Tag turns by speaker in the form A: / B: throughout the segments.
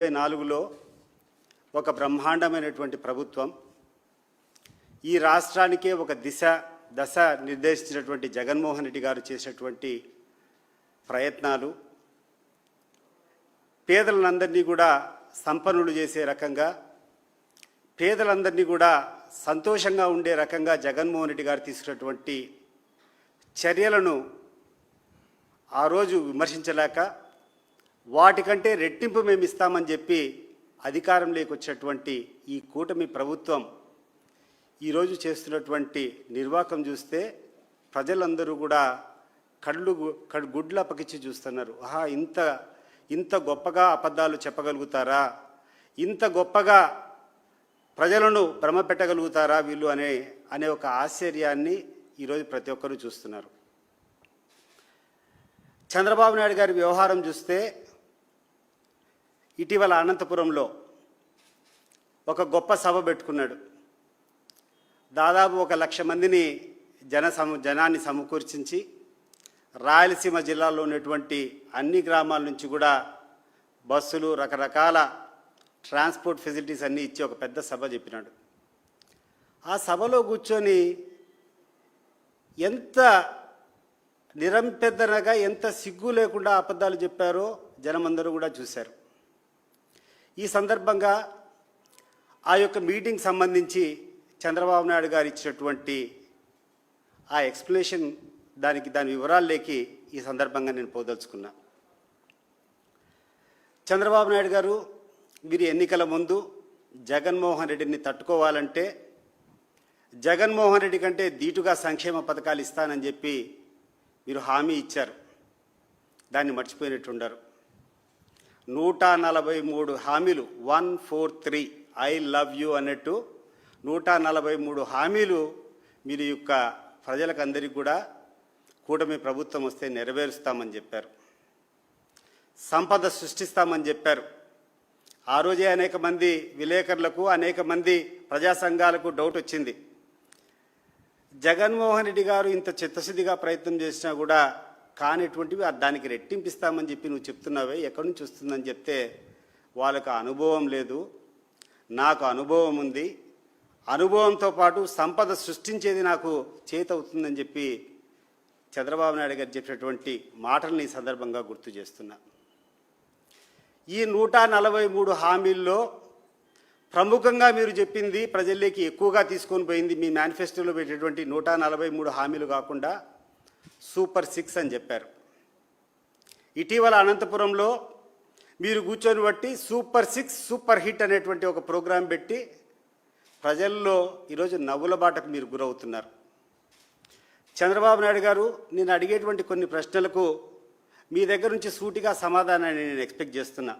A: 2024లో ఒక బ్రహ్మాండమైనటువంటి ప్రభుత్వం ఈ రాష్ట్రానికే ఒక దశ నిర్దేశించినటువంటి జగన్మోహన్ రెడ్డి గారు చేసినటువంటి ప్రయత్నాలు పేదలందరినీ కూడా సంపన్నులు చేసే రకంగా పేదలందరినీ కూడా సంతోషంగా ఉండే రకంగా జగన్మోహన్ రెడ్డి గారు తీసుకున్నటువంటి చర్యలను ఆ రోజు విమర్శించలేక వాటికంటే రెట్టింపు మేము ఇస్తామని చెప్పి అధికారంలోకి వచ్చినటువంటి ఈ కూటమి ప్రభుత్వం ఈరోజు చేస్తున్నటువంటి నిర్వాకం చూస్తే ప్రజలందరూ కూడా గుడ్ల పకిచ్చి చూస్తున్నారు. ఆహా, ఇంత గొప్పగా అబద్ధాలు చెప్పగలుగుతారా, ఇంత గొప్పగా ప్రజలను భ్రమ పెట్టగలుగుతారా వీళ్ళు అనే ఒక ఆశ్చర్యాన్ని ఈరోజు ప్రతి ఒక్కరూ చూస్తున్నారు. చంద్రబాబు నాయుడు గారి వ్యవహారం చూస్తే ఇటీవల అనంతపురంలో ఒక గొప్ప సభ పెట్టుకున్నాడు. దాదాపు 1,00,000 మందిని జనాన్ని సమకూర్చించి రాయలసీమ జిల్లాలో ఉన్నటువంటి అన్ని గ్రామాల నుంచి కూడా బస్సులు రకరకాల ట్రాన్స్పోర్ట్ ఫెసిలిటీస్ అన్నీ ఇచ్చి ఒక పెద్ద సభ చెప్పినాడు. ఆ సభలో కూర్చొని ఎంత నిరంపెద్దనగా ఎంత సిగ్గు లేకుండా అబద్ధాలు చెప్పారో జనమందరూ కూడా చూశారు. ఈ సందర్భంగా ఆ యొక్క మీటింగ్ సంబంధించి చంద్రబాబు నాయుడు గారు ఇచ్చినటువంటి ఆ ఎక్స్ప్లెనేషన్ దాని వివరాల్లోకి ఈ సందర్భంగా నేను పోదలుచుకున్నా. చంద్రబాబు నాయుడు గారు, మీరు ఎన్నికల ముందు జగన్మోహన్ రెడ్డిని తట్టుకోవాలంటే జగన్మోహన్ రెడ్డి కంటే ధీటుగా సంక్షేమ పథకాలు ఇస్తానని చెప్పి మీరు హామీ ఇచ్చారు. దాన్ని మర్చిపోయినట్టుండారు. 143 హామీలు, 143 ఐ లవ్ యూ అన్నట్టు 143 హామీలు మీరు యొక్క ప్రజలకు అందరికీ కూడా కూటమి ప్రభుత్వం వస్తే నెరవేరుస్తామని చెప్పారు. సంపద సృష్టిస్తామని చెప్పారు. ఆ రోజే అనేక మంది విలేకరులకు అనేక మంది ప్రజా సంఘాలకు డౌట్ వచ్చింది. జగన్మోహన్ రెడ్డి గారు ఇంత చిత్తశుద్ధిగా ప్రయత్నం చేసినా కూడా కానిటువంటివి దానికి రెట్టింపిస్తామని చెప్పి నువ్వు చెప్తున్నావే, ఎక్కడి నుంచి వస్తుందని చెప్తే వాళ్ళకు అనుభవం లేదు, నాకు అనుభవం ఉంది, అనుభవంతో పాటు సంపద సృష్టించేది నాకు చేతవుతుందని చెప్పి చంద్రబాబు నాయుడు గారు చెప్పినటువంటి మాటల్ని ఈ సందర్భంగా గుర్తు చేస్తున్నా. ఈ 143 హామీల్లో ప్రముఖంగా మీరు చెప్పింది ప్రజల్లోకి ఎక్కువగా తీసుకొని పోయింది మీ మేనిఫెస్టోలో పెట్టేటువంటి 143 హామీలు కాకుండా సూపర్ 6 అని చెప్పారు. ఇటీవల అనంతపురంలో మీరు కూర్చొని బట్టి సూపర్ 6 సూపర్ హిట్ అనేటువంటి ఒక ప్రోగ్రాం పెట్టి ప్రజల్లో ఈరోజు నవ్వుల బాటకు మీరు గురవుతున్నారు. చంద్రబాబు నాయుడు గారు, నేను అడిగేటువంటి కొన్ని ప్రశ్నలకు మీ దగ్గర నుంచి సూటిగా సమాధానాన్ని నేను ఎక్స్పెక్ట్ చేస్తున్నా.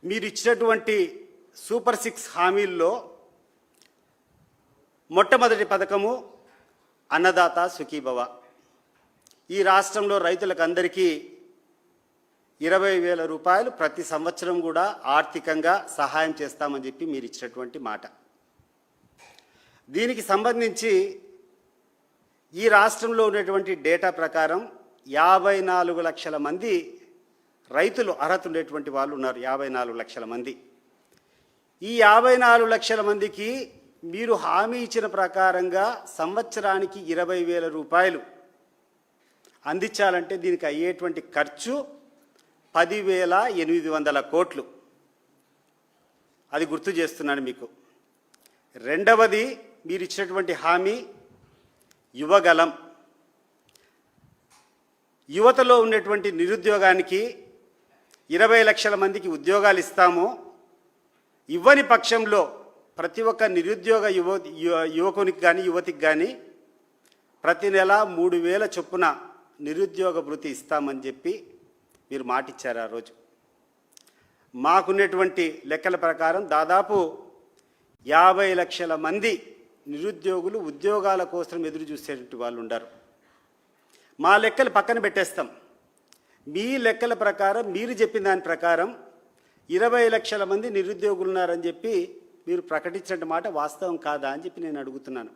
A: మీరు ఇచ్చినటువంటి సూపర్ 6 హామీల్లో మొట్టమొదటి పథకము అన్నదాత సుఖీభవ. ఈ రాష్ట్రంలో రైతులకు అందరికీ 20,000 రూపాయలు ప్రతి సంవత్సరం కూడా ఆర్థికంగా సహాయం చేస్తామని చెప్పి మీరు ఇచ్చినటువంటి మాట. దీనికి సంబంధించి ఈ రాష్ట్రంలో ఉన్నటువంటి డేటా ప్రకారం 54 లక్షల మంది రైతులు అర్హత ఉండేటువంటి వాళ్ళు ఉన్నారు. 54 లక్షల మంది. ఈ 54 లక్షల మందికి మీరు హామీ ఇచ్చిన ప్రకారంగా సంవత్సరానికి 20,000 రూపాయలు అందించాలంటే దీనికి అయ్యేటువంటి ఖర్చు 10,800 కోట్లు. అది గుర్తు చేస్తున్నాను మీకు. రెండవది, మీరు ఇచ్చినటువంటి హామీ యువగలం. యువతలో ఉన్నటువంటి నిరుద్యోగానికి 20 లక్షల మందికి ఉద్యోగాలు ఇస్తాము. ఇవ్వని పక్షంలో ప్రతి ఒక్క నిరుద్యోగ యువకునికి కానీ యువతికి కానీ ప్రతి నెల 3,000 చొప్పున నిరుద్యోగ భృతి ఇస్తామని చెప్పి మీరు మాటిచ్చారు. ఆ రోజు మాకున్నటువంటి లెక్కల ప్రకారం దాదాపు 50 లక్షల మంది నిరుద్యోగులు ఉద్యోగాల కోసం ఎదురు చూసేటువంటి వాళ్ళు ఉన్నారు. మా లెక్కలు పక్కన పెట్టేస్తాం. మీ లెక్కల ప్రకారం మీరు చెప్పిన దాని ప్రకారం 20 లక్షల మంది నిరుద్యోగులు ఉన్నారని చెప్పి మీరు ప్రకటించిన మాట వాస్తవం కాదా అని చెప్పి నేను అడుగుతున్నాను.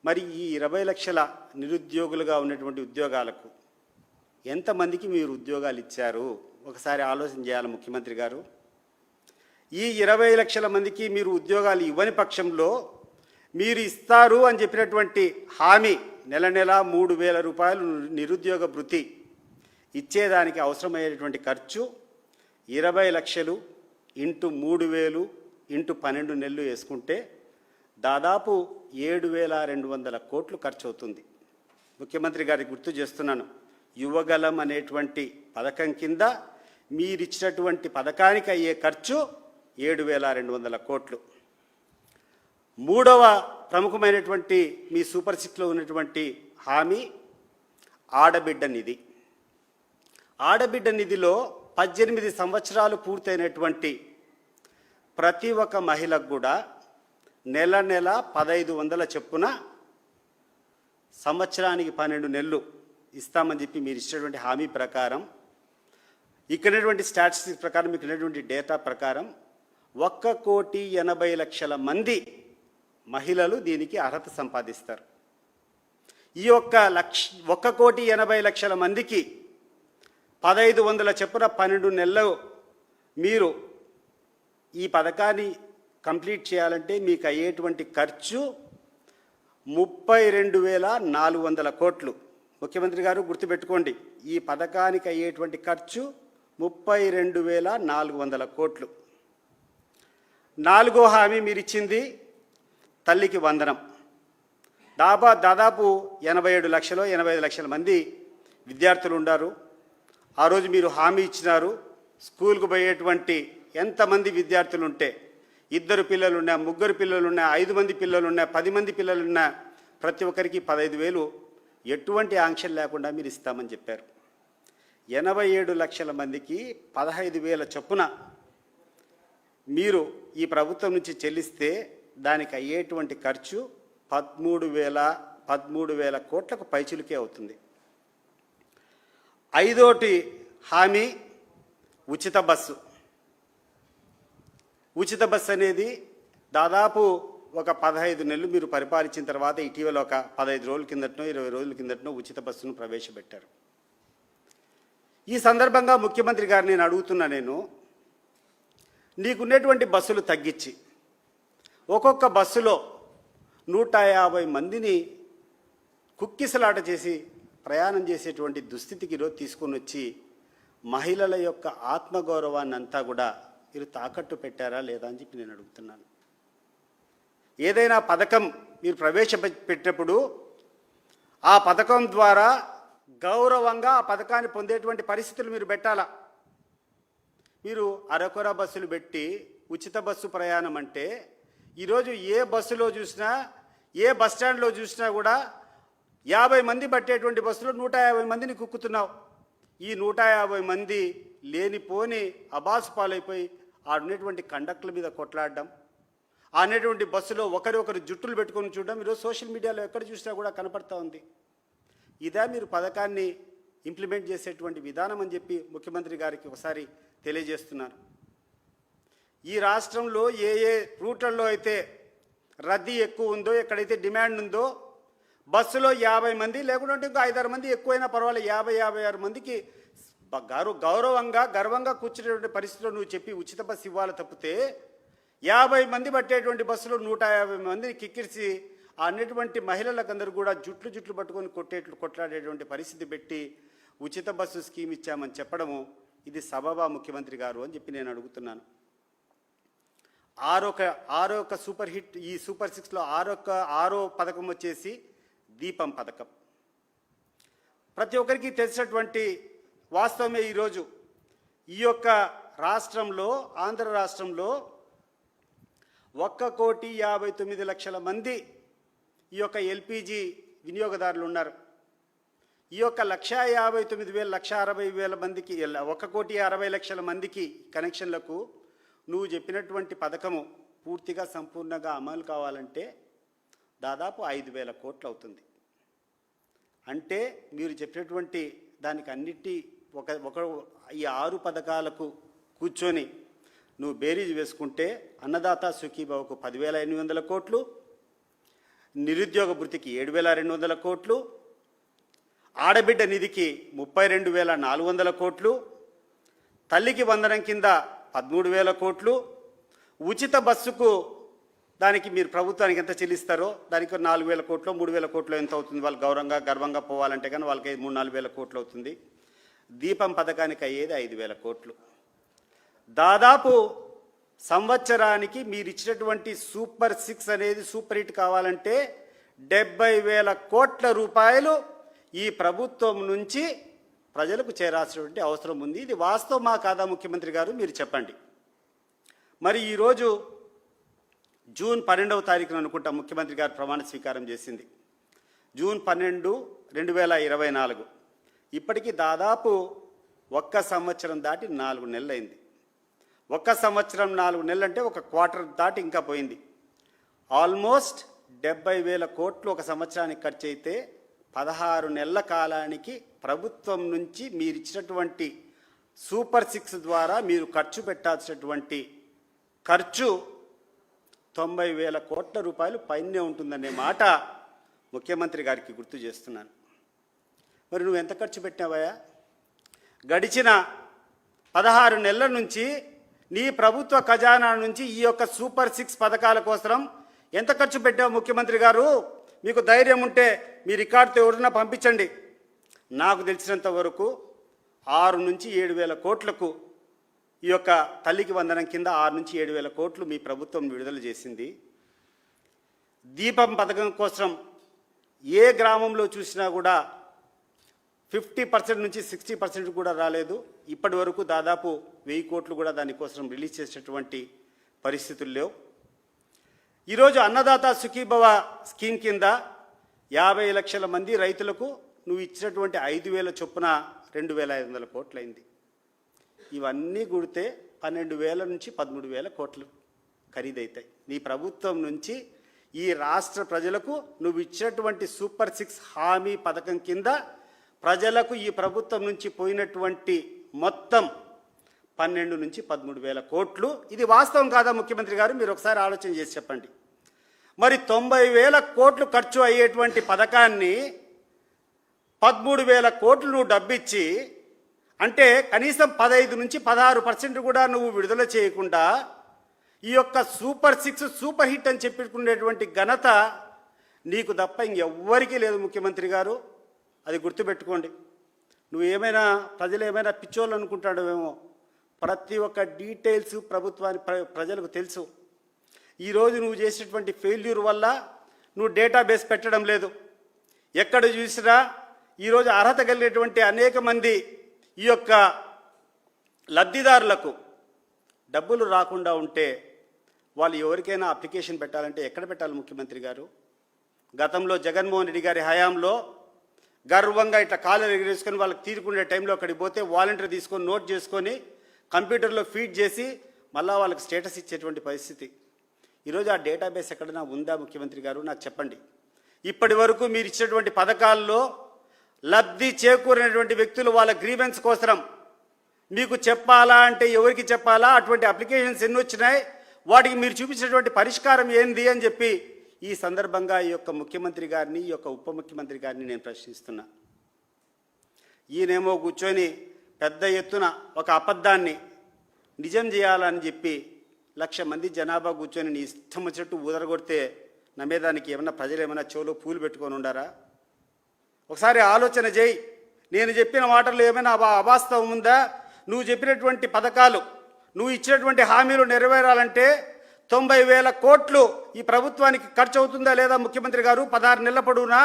A: మరి ఈ 20 లక్షల నిరుద్యోగులుగా ఉన్నటువంటి ఉద్యోగాలకు ఎంతమందికి మీరు ఉద్యోగాలు ఇచ్చారు? ఒకసారి ఆలోచన చేయాలి ముఖ్యమంత్రి గారు. ఈ 20 లక్షల మందికి మీరు ఉద్యోగాలు ఇవ్వని పక్షంలో మీరు ఇస్తారు అని చెప్పినటువంటి హామీ నెల నెల 3,000 రూపాయలు నిరుద్యోగ భృతి ఇచ్చేదానికి అవసరమయ్యేటువంటి ఖర్చు 20 లక్షలు ఇంటూ 3,000 ఇంటూ 12 నెలలు వేసుకుంటే దాదాపు 7,200 కోట్లు ఖర్చు అవుతుంది. ముఖ్యమంత్రి గారికి గుర్తు చేస్తున్నాను, యువగలం అనేటువంటి పథకం కింద మీరిచ్చినటువంటి పథకానికి అయ్యే ఖర్చు 7,200 కోట్లు. మూడవ ప్రముఖమైనటువంటి మీ సూపర్ సిక్స్లో ఉన్నటువంటి హామీ ఆడబిడ్డ నిధి. ఆడబిడ్డ నిధిలో 18 సంవత్సరాలు పూర్తయినటువంటి ప్రతి ఒక్క మహిళకు కూడా నెల నెల 1,500 చొప్పున సంవత్సరానికి 12 నెలలు ఇస్తామని చెప్పి మీరు ఇచ్చినటువంటి హామీ ప్రకారం, ఇక్కడటువంటి స్టాటిస్టిక్స్ ప్రకారం, ఇక్కడటువంటి డేటా ప్రకారం 1,80,00,000 మంది మహిళలు దీనికి అర్హత సంపాదిస్తారు. ఈ 1,80,00,000 మందికి 1,500 చొప్పున 12 నెలలు మీరు ఈ పథకాన్ని కంప్లీట్ చేయాలంటే మీకు అయ్యేటువంటి ఖర్చు 32,400 కోట్లు. ముఖ్యమంత్రి గారు గుర్తుపెట్టుకోండి, ఈ పథకానికి అయ్యేటువంటి ఖర్చు 32,400 కోట్లు. నాలుగో హామీ మీరు ఇచ్చింది తల్లికి వందనం. దాదాపు 87 లక్షలు 85 లక్షల మంది విద్యార్థులు ఉన్నారు. ఆ రోజు మీరు హామీ ఇచ్చినారు, స్కూల్కు పోయేటువంటి ఎంతమంది విద్యార్థులు ఉంటే, 2 పిల్లలున్నా, 3 పిల్లలున్నా, 5 మంది పిల్లలున్నా, 10 మంది పిల్లలున్నా ప్రతి ఒక్కరికి 15,000 ఎటువంటి ఆంక్షలు లేకుండా మీరు ఇస్తామని చెప్పారు. 87 లక్షల మందికి 15,000 చొప్పున మీరు ఈ ప్రభుత్వం నుంచి చెల్లిస్తే దానికి అయ్యేటువంటి ఖర్చు 13,000 కోట్లకు పైచిలుకే అవుతుంది. ఐదోటి హామీ ఉచిత బస్సు. ఉచిత బస్సు అనేది దాదాపు ఒక 15 నెలలు మీరు పరిపాలించిన తర్వాత ఇటీవల ఒక 15 రోజుల కిందటనో 20 రోజుల కిందటనో ఉచిత బస్సును ప్రవేశపెట్టారు. ఈ సందర్భంగా ముఖ్యమంత్రి గారు నేను అడుగుతున్నా, నీకున్నటువంటి బస్సులు తగ్గించి ఒక్కొక్క బస్సులో 150 మందిని కుక్కిసలాట చేసి ప్రయాణం చేసేటువంటి దుస్థితికి ఈరోజు తీసుకొని వచ్చి మహిళల యొక్క ఆత్మగౌరవాన్ని అంతా కూడా మీరు తాకట్టు పెట్టారా లేదా అని చెప్పి నేను అడుగుతున్నాను. ఏదైనా పథకం మీరు ప్రవేశపెట్టినప్పుడు ఆ పథకం ద్వారా గౌరవంగా ఆ పథకాన్ని పొందేటువంటి పరిస్థితులు మీరు పెట్టాలా. మీరు అరకొర బస్సులు పెట్టి ఉచిత బస్సు ప్రయాణం అంటే ఈరోజు ఏ బస్సులో చూసినా, ఏ బస్ స్టాండ్లో చూసినా కూడా 50 మంది పట్టేటువంటి బస్సులో 150 మందిని కుక్కుతున్నావు. ఈ 150 మంది లేనిపోని అబాసు పాలైపోయి ఆడున్నటువంటి కండక్టర్ల మీద కొట్లాడడం, అనేటువంటి బస్సులో ఒకరు జుట్టులు పెట్టుకొని చూడడం ఈరోజు సోషల్ మీడియాలో ఎక్కడ చూసినా కూడా కనపడతా ఉంది. ఇదే మీరు పథకాన్ని ఇంప్లిమెంట్ చేసేటువంటి విధానం అని చెప్పి ముఖ్యమంత్రి గారికి ఒకసారి తెలియజేస్తున్నారు. ఈ రాష్ట్రంలో ఏ రూట్లలో అయితే రద్దీ ఎక్కువ ఉందో, ఎక్కడైతే డిమాండ్ ఉందో బస్సులో 50 మంది లేకుంటే ఇంకో 5-6 మంది ఎక్కువైనా పర్వాలేదు, 50-56 మందికి గర్వంగా కూర్చునేటువంటి పరిస్థితిలో నువ్వు చెప్పి ఉచిత బస్సు ఇవ్వాలి తప్పితే 50 మంది పట్టేటువంటి బస్సులో 150 మందిని కిక్కిరిసి అనేటువంటి మహిళలకందరూ కూడా జుట్లు పట్టుకొని కొట్లాడేటువంటి పరిస్థితి పెట్టి ఉచిత బస్సు స్కీమ్ ఇచ్చామని చెప్పడము ఇది సబబా ముఖ్యమంత్రి గారు అని చెప్పి నేను అడుగుతున్నాను. ఆరొక సూపర్ హిట్, ఈ సూపర్ సిక్స్లో ఆరో పథకం వచ్చేసి దీపం పథకం. ప్రతి ఒక్కరికి తెలిసినటువంటి వాస్తవమే. ఈరోజు ఈ యొక్క రాష్ట్రంలో, ఆంధ్ర రాష్ట్రంలో 1,59,00,000 మంది ఈ యొక్క ఎల్పిజి వినియోగదారులు ఉన్నారు. ఈ యొక్క 1,59,000 1,60,000 మందికి 1,60,00,000 మందికి కనెక్షన్లకు నువ్వు చెప్పినటువంటి పథకము పూర్తిగా సంపూర్ణంగా అమలు కావాలంటే దాదాపు 5,000 కోట్లు అవుతుంది. అంటే మీరు చెప్పినటువంటి దానికి అన్నిటి ఒక ఈ 6 పథకాలకు కూర్చొని నువ్వు బేరీజ్ వేసుకుంటే అన్నదాత సుఖీభావకు 10,800 కోట్లు, నిరుద్యోగ భృతికి 7,200 కోట్లు, ఆడబిడ్డ నిధికి 32,400 కోట్లు, తల్లికి వందనం కింద 13,000 కోట్లు, ఉచిత బస్సుకు దానికి మీరు ప్రభుత్వానికి ఎంత చెల్లిస్తారో దానికి 4,000 కోట్లు 3,000 కోట్లు ఎంత అవుతుంది, వాళ్ళు గర్వంగా పోవాలంటే కానీ వాళ్ళకి 3,000-4,000 కోట్లు అవుతుంది. దీపం పథకానికి అయ్యేది 5,000 కోట్లు. దాదాపు సంవత్సరానికి మీరు ఇచ్చినటువంటి సూపర్ 6 అనేది సూపర్ హిట్ కావాలంటే 70,000 కోట్ల రూపాయలు ఈ ప్రభుత్వం నుంచి ప్రజలకు చేరాల్సినటువంటి అవసరం ఉంది. ఇది వాస్తవమా కాదా ముఖ్యమంత్రి గారు, మీరు చెప్పండి. మరి ఈరోజు జూన్ 12వ తారీఖున అనుకుంటా ముఖ్యమంత్రి గారు ప్రమాణ స్వీకారం చేసింది. జూన్ 12, 2024. ఇప్పటికీ దాదాపు 1 సంవత్సరం దాటి 4 నెలలు అయింది. 1 సంవత్సరం 4 నెలలు అంటే 1 క్వార్టర్ దాటి ఇంకా పోయింది. ఆల్మోస్ట్ 70,000 కోట్లు 1 సంవత్సరానికి ఖర్చు అయితే 16 నెలల కాలానికి ప్రభుత్వం నుంచి మీరు ఇచ్చినటువంటి సూపర్ 6 ద్వారా మీరు ఖర్చు పెట్టాల్సినటువంటి ఖర్చు 90,000 కోట్ల రూపాయలు పైనే ఉంటుందనే మాట ముఖ్యమంత్రి గారికి గుర్తు చేస్తున్నాను. మరి నువ్వు ఎంత ఖర్చు పెట్టినావయ్యా? గడిచిన 16 నెలల నుంచి నీ ప్రభుత్వ ఖజానా నుంచి ఈ యొక్క సూపర్ 6 పథకాల కోసం ఎంత ఖర్చు పెట్టావు ముఖ్యమంత్రి గారు? మీకు ధైర్యం ఉంటే మీ రికార్డుతో ఎవరైనా పంపించండి. నాకు తెలిసినంత వరకు 6,000-7,000 కోట్లకు ఈ యొక్క తల్లికి వందనం కింద 6,000-7,000 కోట్లు మీ ప్రభుత్వం విడుదల చేసింది. దీపం పథకం కోసం ఏ గ్రామంలో చూసినా కూడా 50% నుంచి 60% కూడా రాలేదు. ఇప్పటి వరకు దాదాపు 1,000 కోట్లు కూడా దానికోసం రిలీజ్ చేసేటువంటి పరిస్థితులు లేవు. ఈరోజు అన్నదాత సుఖీభవ స్కీమ్ కింద 50 లక్షల మంది రైతులకు నువ్వు ఇచ్చినటువంటి 5,000 చొప్పున 2,500 కోట్లు అయింది. ఇవన్నీ కూడితే 12,000 నుంచి 13,000 కోట్లు ఖరీదవుతాయి. నీ ప్రభుత్వం నుంచి ఈ రాష్ట్ర ప్రజలకు నువ్వు ఇచ్చినటువంటి సూపర్ 6 హామీ పథకం కింద ప్రజలకు ఈ ప్రభుత్వం నుంచి పోయినటువంటి మొత్తం 12 నుంచి 13,000 కోట్లు. ఇది వాస్తవం కాదా ముఖ్యమంత్రి గారు? మీరు ఒకసారి ఆలోచన చేసి చెప్పండి. మరి 90,000 కోట్లు ఖర్చు అయ్యేటువంటి పథకాన్ని 13,000 కోట్లు నువ్వు డబ్బిచ్చి, అంటే కనీసం 15 నుంచి 16% కూడా నువ్వు విడుదల చేయకుండా ఈ యొక్క సూపర్ 6 సూపర్ హిట్ అని చెప్పుకునేటువంటి ఘనత నీకు తప్ప ఇంకెవ్వరికీ లేదు ముఖ్యమంత్రి గారు. అది గుర్తుపెట్టుకోండి. నువ్వు ఏమైనా ప్రజలు ఏమైనా పిచ్చోళ్ళు అనుకుంటాడేమో. ప్రతి ఒక్క డీటెయిల్స్ ప్రజలకు తెలుసు. ఈరోజు నువ్వు చేసేటువంటి ఫెయిల్యూర్ వల్ల నువ్వు డేటాబేస్ పెట్టడం లేదు. ఎక్కడ చూసినా ఈరోజు అర్హత కలిగినటువంటి అనేక మంది ఈ యొక్క లబ్ధిదారులకు డబ్బులు రాకుండా ఉంటే వాళ్ళు ఎవరికైనా అప్లికేషన్ పెట్టాలంటే ఎక్కడ పెట్టాలి ముఖ్యమంత్రి గారు? గతంలో జగన్మోహన్ రెడ్డి గారి హయాంలో గర్వంగా ఇట్లా కాలర్ ఎగరేసుకొని వాళ్ళకి తీరుకునే టైంలో అక్కడికి పోతే వాలంటీర్ తీసుకొని నోట్ చేసుకొని కంప్యూటర్లో ఫీడ్ చేసి మళ్ళీ వాళ్ళకి స్టేటస్ ఇచ్చేటువంటి పరిస్థితి. ఈరోజు ఆ డేటాబేస్ ఎక్కడైనా ఉందా ముఖ్యమంత్రి గారు? నాకు చెప్పండి. ఇప్పటి వరకు మీరు ఇచ్చినటువంటి పథకాల్లో లబ్ధి చేకూరినటువంటి వ్యక్తులు వాళ్ళ గ్రీవెన్స్ కోసం మీకు చెప్పాలా అంటే ఎవరికి చెప్పాలా? అటువంటి అప్లికేషన్స్ ఎన్ని వచ్చినాయి, వాటికి మీరు చూపించినటువంటి పరిష్కారం ఏంది అని చెప్పి ఈ సందర్భంగా ఈ యొక్క ముఖ్యమంత్రి గారిని, ఈ యొక్క ఉప ముఖ్యమంత్రి గారిని నేను ప్రశ్నిస్తున్నా. ఈయనేమో కూర్చొని పెద్ద ఎత్తున ఒక అబద్ధాన్ని నిజం చేయాలని చెప్పి 1,00,000 మంది జనాభా కూర్చొని నీ ఇష్టం వచ్చినట్టు ఊదరగొడితే నమ్మేదానికి ఏమన్నా ప్రజలు ఏమైనా చెవులో పూలు పెట్టుకొని ఉండారా? ఒకసారి ఆలోచన చేయి. నేను చెప్పిన మాటల్లో ఏమైనా అవాస్తవం ఉందా? నువ్వు చెప్పినటువంటి పథకాలు, నువ్వు ఇచ్చినటువంటి హామీలు నెరవేరాలంటే 90,000 కోట్లు ఈ ప్రభుత్వానికి ఖర్చు అవుతుందా లేదా ముఖ్యమంత్రి గారు 16 నెలల పొడవునా?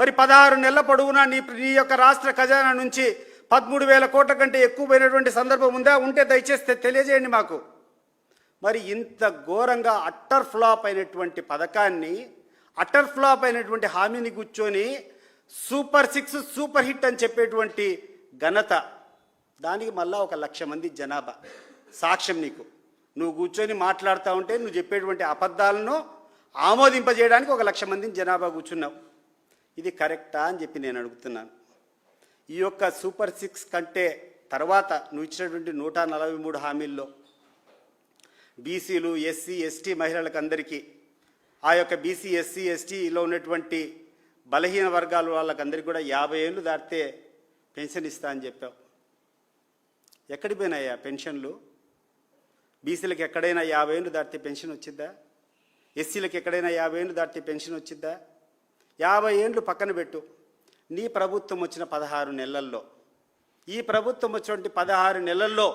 A: మరి 16 నెలల పొడవునా నీ యొక్క రాష్ట్ర ఖజానా నుంచి 13,000 కోట్ల కంటే ఎక్కువ పోయినటువంటి సందర్భం ఉందా? ఉంటే దయచేసి తెలియజేయండి మాకు. మరి ఇంత ఘోరంగా అట్టర్ ఫ్లాప్ అయినటువంటి పథకాన్ని, అట్టర్ ఫ్లాప్ అయినటువంటి హామీని కూర్చొని సూపర్ 6 సూపర్ హిట్ అని చెప్పేటువంటి ఘనత, దానికి మళ్ళా 1,00,000 మంది జనాభా సాక్ష్యం. నీకు నువ్వు కూర్చొని మాట్లాడుతూ ఉంటే నువ్వు చెప్పేటువంటి అబద్ధాలను ఆమోదింపజేయడానికి 1,00,000 మందిని జనాభా కూర్చున్నావు. ఇది కరెక్టా అని చెప్పి నేను అడుగుతున్నాను. ఈ యొక్క సూపర్ 6 కంటే తర్వాత నువ్వు ఇచ్చినటువంటి 143 హామీల్లో బీసీలు, ఎస్సీ, ఎస్టీ మహిళలకు అందరికీ, ఆ యొక్క బీసీ, ఎస్సీ, ఎస్టీలో ఉన్నటువంటి బలహీన వర్గాల వాళ్ళకందరికీ కూడా 50 ఏళ్ళు దాటితే పెన్షన్ ఇస్తా అని చెప్పావు. ఎక్కడికి పోయినాయా పెన్షన్లు? బీసీలకు ఎక్కడైనా 50 ఏళ్ళు దాటితే పెన్షన్ వచ్చిద్దా? ఎస్సీలకు ఎక్కడైనా 50 ఏళ్ళు దాటితే పెన్షన్ వచ్చిద్దా? 50 ఏళ్ళు పక్కన పెట్టు. నీ ప్రభుత్వం వచ్చిన 16 నెలల్లో, ఈ ప్రభుత్వం వచ్చినటువంటి 16 నెలల్లో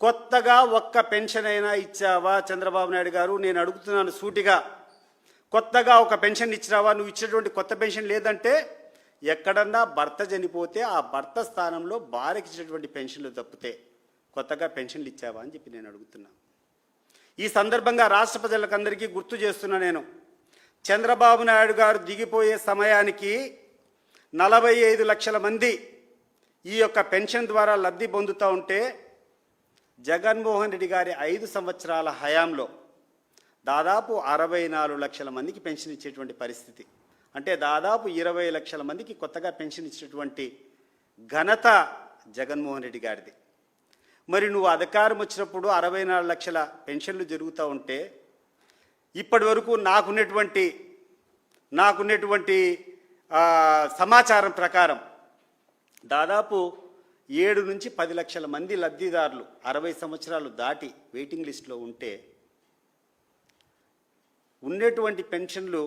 A: కొత్తగా ఒక్క పెన్షన్ అయినా ఇచ్చావా చంద్రబాబు నాయుడు గారు? నేను అడుగుతున్నాను సూటిగా. కొత్తగా ఒక పెన్షన్ ఇచ్చినావా? నువ్వు ఇచ్చినటువంటి కొత్త పెన్షన్ లేదంటే ఎక్కడన్నా భర్త చనిపోతే ఆ భర్త స్థానంలో భార్యకి ఇచ్చినటువంటి పెన్షన్లు తప్పితే కొత్తగా పెన్షన్లు ఇచ్చావా అని చెప్పి నేను అడుగుతున్నా. ఈ సందర్భంగా రాష్ట్ర ప్రజలకందరికీ గుర్తు చేస్తున్నా. నేను చంద్రబాబు నాయుడు గారు దిగిపోయే సమయానికి 45 లక్షల మంది ఈ యొక్క పెన్షన్ ద్వారా లబ్ధి పొందుతూ ఉంటే, జగన్మోహన్ రెడ్డి గారి 5 సంవత్సరాల హయాంలో దాదాపు 64 లక్షల మందికి పెన్షన్ ఇచ్చేటువంటి పరిస్థితి. అంటే దాదాపు 20 లక్షల మందికి కొత్తగా పెన్షన్ ఇచ్చేటువంటి ఘనత జగన్మోహన్ రెడ్డి గారిది. మరి నువ్వు అధికారం వచ్చినప్పుడు 64 లక్షల పెన్షన్లు జరుగుతూ ఉంటే, ఇప్పటి వరకు నాకున్నటువంటి సమాచారం ప్రకారం దాదాపు 7 నుంచి 10 లక్షల మంది లబ్ధిదారులు 60 సంవత్సరాలు దాటి వెయిటింగ్ లిస్టులో ఉంటే, ఉన్నటువంటి పెన్షన్లు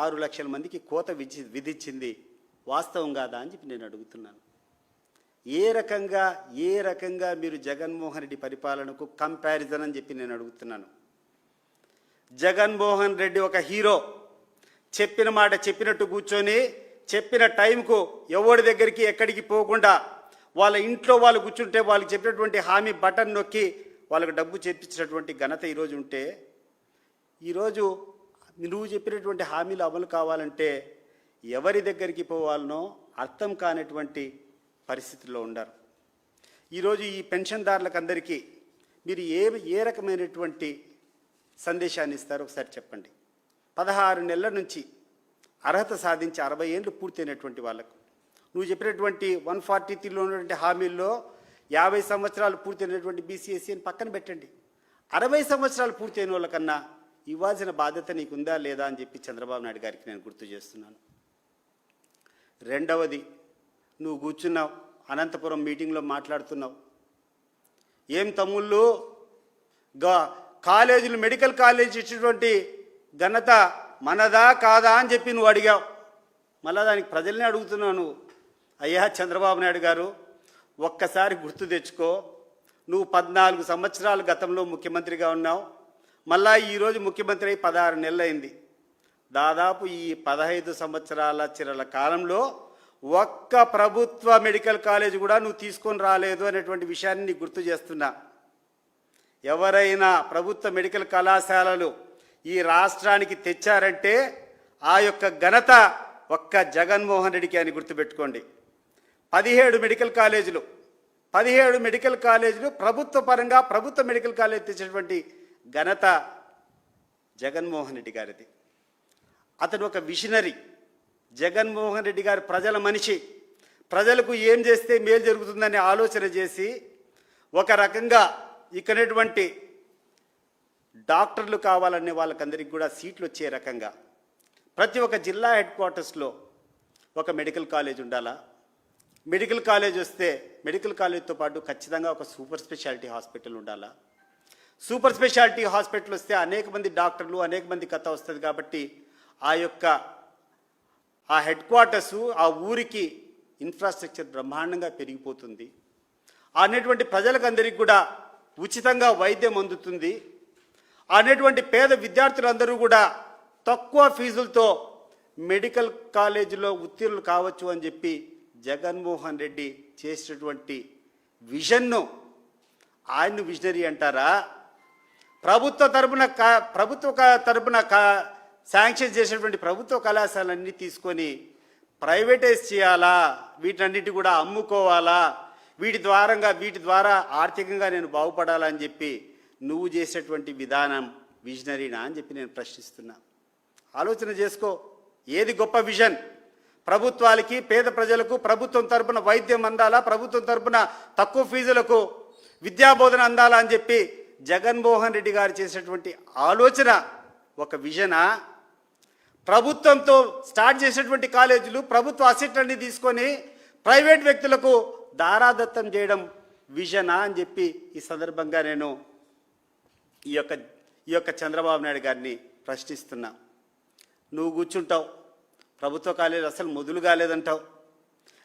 A: 6 లక్షల మందికి కోత విధించింది వాస్తవం కాదా అని చెప్పి నేను అడుగుతున్నాను. ఏ రకంగా మీరు జగన్మోహన్ రెడ్డి పరిపాలనకు కంపారిజన్ అని చెప్పి నేను అడుగుతున్నాను. జగన్మోహన్ రెడ్డి ఒక హీరో. చెప్పిన మాట చెప్పినట్టు కూర్చొని చెప్పిన టైంకు ఎవరి దగ్గరికి ఎక్కడికి పోకుండా వాళ్ళ ఇంట్లో వాళ్ళు కూర్చుంటే వాళ్ళకి చెప్పినటువంటి హామీ బటన్ నొక్కి వాళ్ళకు డబ్బు చేర్పించినటువంటి ఘనత ఈరోజు ఉంటే, ఈరోజు నువ్వు చెప్పినటువంటి హామీలు అమలు కావాలంటే ఎవరి దగ్గరికి పోవాలనో అర్థం కానటువంటి పరిస్థితుల్లో ఉండారు. ఈరోజు ఈ పెన్షన్దారులకు అందరికీ మీరు ఏ రకమైనటువంటి సందేశాన్ని ఇస్తారో ఒకసారి చెప్పండి. 16 నెలల నుంచి అర్హత సాధించి 60 ఏళ్ళు పూర్తయినటువంటి వాళ్ళకు నువ్వు చెప్పినటువంటి 143లో ఉన్నటువంటి హామీల్లో 50 సంవత్సరాలు పూర్తయినటువంటి బీసీఎస్సీని పక్కన పెట్టండి. 60 సంవత్సరాలు పూర్తయిన వాళ్ళకన్నా ఇవ్వాల్సిన బాధ్యత నీకుందా లేదా అని చెప్పి చంద్రబాబు నాయుడు గారికి నేను గుర్తు చేస్తున్నాను. రెండవది, నువ్వు కూర్చున్నావు అనంతపురం మీటింగ్లో మాట్లాడుతున్నావు. ఏం తమ్ముళ్ళు, కాలేజీలు మెడికల్ కాలేజ్ ఇచ్చినటువంటి ఘనత మనదా కాదా అని చెప్పి నువ్వు అడిగావు. మళ్ళా దానికి ప్రజల్ని అడుగుతున్నావు. అయ్యా చంద్రబాబు నాయుడు గారు, ఒక్కసారి గుర్తు తెచ్చుకో. నువ్వు 14 సంవత్సరాలు గతంలో ముఖ్యమంత్రిగా ఉన్నావు. మళ్ళా ఈరోజు ముఖ్యమంత్రి అయి 16 నెలలు అయింది. దాదాపు ఈ 15 సంవత్సరాల చిరల కాలంలో ఒక్క ప్రభుత్వ మెడికల్ కాలేజ్ కూడా నువ్వు తీసుకొని రాలేదు అనేటువంటి విషయాన్ని నీకు గుర్తు చేస్తున్నా. ఎవరైనా ప్రభుత్వ మెడికల్ కళాశాలలు ఈ రాష్ట్రానికి తెచ్చారంటే ఆ యొక్క ఘనత ఒక్క జగన్మోహన్ రెడ్డికి అని గుర్తుపెట్టుకోండి. 17 మెడికల్ కాలేజీలు ప్రభుత్వ పరంగా ప్రభుత్వ మెడికల్ కాలేజ్ తెచ్చినటువంటి ఘనత జగన్మోహన్ రెడ్డి గారిది. అతడు ఒక విజనరీ. జగన్మోహన్ రెడ్డి గారు ప్రజల మనిషి. ప్రజలకు ఏం చేస్తే మేలు జరుగుతుందని ఆలోచన చేసి ఒక రకంగా ఇక్కడటువంటి డాక్టర్లు కావాలనే వాళ్ళకందరికీ కూడా సీట్లు వచ్చే రకంగా ప్రతి ఒక్క జిల్లా హెడ్ క్వార్టర్స్లో ఒక మెడికల్ కాలేజ్ ఉండాలా. మెడికల్ కాలేజ్ వస్తే మెడికల్ కాలేజ్తో పాటు ఖచ్చితంగా ఒక సూపర్ స్పెషాలిటీ హాస్పిటల్ ఉండాలా. సూపర్ స్పెషాలిటీ హాస్పిటల్ వస్తే అనేక మంది డాక్టర్లు అనేక మంది కథ వస్తుంది కాబట్టి ఆ హెడ్ క్వార్టర్సు ఆ ఊరికి ఇన్ఫ్రాస్ట్రక్చర్ బ్రహ్మాండంగా పెరిగిపోతుంది. అనేటువంటి ప్రజలకందరికీ కూడా ఉచితంగా వైద్యం అందుతుంది. అనేటువంటి పేద విద్యార్థులందరూ కూడా తక్కువ ఫీజులతో మెడికల్ కాలేజీలో ఉత్తీర్ణులు కావచ్చు అని చెప్పి జగన్మోహన్ రెడ్డి చేసినటువంటి విజన్ను ఆయన్ను విజనరీ అంటారా? ప్రభుత్వ తరపున శాంక్షన్ చేసినటువంటి ప్రభుత్వ కళాశాలన్నీ తీసుకొని ప్రైవేటైజ్ చేయాలా, వీటన్నిటి కూడా అమ్ముకోవాలా, వీటి ద్వారా ఆర్థికంగా నేను బాగుపడాలని చెప్పి నువ్వు చేసేటువంటి విధానం విజనరీనా అని చెప్పి నేను ప్రశ్నిస్తున్నా. ఆలోచన చేసుకో. ఏది గొప్ప విజన్? ప్రభుత్వాలకి పేద ప్రజలకు ప్రభుత్వం తరపున వైద్యం అందాలా, ప్రభుత్వం తరపున తక్కువ ఫీజులకు విద్యాబోధన అందాలా అని చెప్పి జగన్మోహన్ రెడ్డి గారు చేసేటువంటి ఆలోచన ఒక విజనా? ప్రభుత్వంతో స్టార్ట్ చేసేటువంటి కాలేజీలు ప్రభుత్వ అసెట్లన్నీ తీసుకొని ప్రైవేట్ వ్యక్తులకు దారాదత్తం చేయడం విజనా అని చెప్పి ఈ సందర్భంగా నేను ఈ యొక్క చంద్రబాబు నాయుడు గారిని ప్రశ్నిస్తున్నా. నువ్వు కూర్చుంటావు, ప్రభుత్వ కాలేజీలు అసలు మొదలు కాలేదంటావు,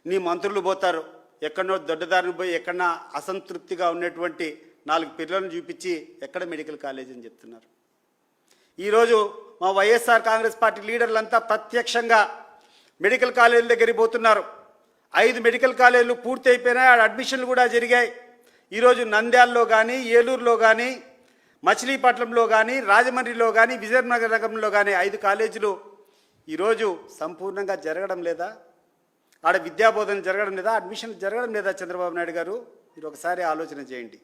A: నీ మంత్రులు పోతారు, ఎక్కడనో దొడ్డదారిని పోయి ఎక్కడన్నా అసంతృప్తిగా ఉన్నటువంటి 4 పిల్లలను చూపించి ఎక్కడ మెడికల్ కాలేజ్ అని చెప్తున్నారు. ఈరోజు మా వైఎస్ఆర్ కాంగ్రెస్ పార్టీ లీడర్లంతా ప్రత్యక్షంగా మెడికల్ కాలేజీల దగ్గరికి పోతున్నారు. 5 మెడికల్ కాలేజీలు పూర్తి అయిపోయినాయి, అడ్మిషన్లు కూడా జరిగాయి. ఈరోజు నంద్యాలలో కానీ, ఏలూరులో కానీ, మచిలీపట్నంలో కానీ, రాజమండ్రిలో కానీ, విజయనగరంలో కానీ 5 కాలేజీలు ఈరోజు సంపూర్ణంగా జరగడం లేదా? ఆడ విద్యాబోధన జరగడం లేదా? అడ్మిషన్ జరగడం లేదా? చంద్రబాబు నాయుడు గారు, మీరు ఒకసారి ఆలోచన చేయండి.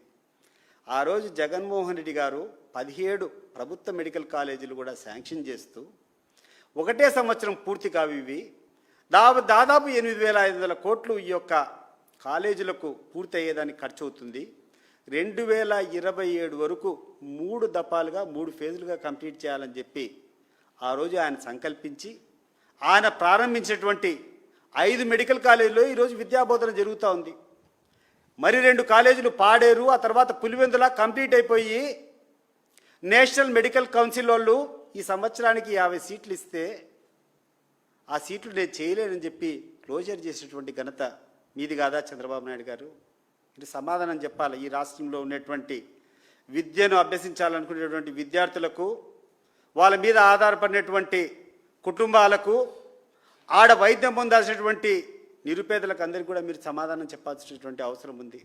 A: ఆ రోజు జగన్మోహన్ రెడ్డి గారు 17 ప్రభుత్వ మెడికల్ కాలేజీలు కూడా శాంక్షన్ చేస్తూ ఒకటే సంవత్సరం పూర్తి కావు ఇవి. దాదాపు 8,500 కోట్లు ఈ యొక్క కాలేజీలకు పూర్తి అయ్యేదానికి ఖర్చు అవుతుంది. 2027 వరకు 3 దఫాలుగా 3 ఫేజులుగా కంప్లీట్ చేయాలని చెప్పి ఆ రోజు ఆయన సంకల్పించి ఆయన ప్రారంభించినటువంటి 5 మెడికల్ కాలేజీలో ఈరోజు విద్యాబోధన జరుగుతూ ఉంది. మరి 2 కాలేజీలు పాడేరు, ఆ తర్వాత పులివెందుల కంప్లీట్ అయిపోయి నేషనల్ మెడికల్ కౌన్సిల్ వాళ్ళు ఈ సంవత్సరానికి 50 సీట్లు ఇస్తే ఆ సీట్లు నేను చేయలేనని చెప్పి క్లోజర్ చేసేటువంటి ఘనత మీది కాదా చంద్రబాబు నాయుడు గారు? ఇది సమాధానం చెప్పాలి. ఈ రాష్ట్రంలో ఉన్నటువంటి విద్యను అభ్యసించాలనుకునేటువంటి విద్యార్థులకు, వాళ్ళ మీద ఆధారపడినటువంటి కుటుంబాలకు, ఆడ వైద్యం పొందాల్సినటువంటి నిరుపేదలకు అందరికీ కూడా మీరు సమాధానం చెప్పాల్సినటువంటి అవసరం ఉంది.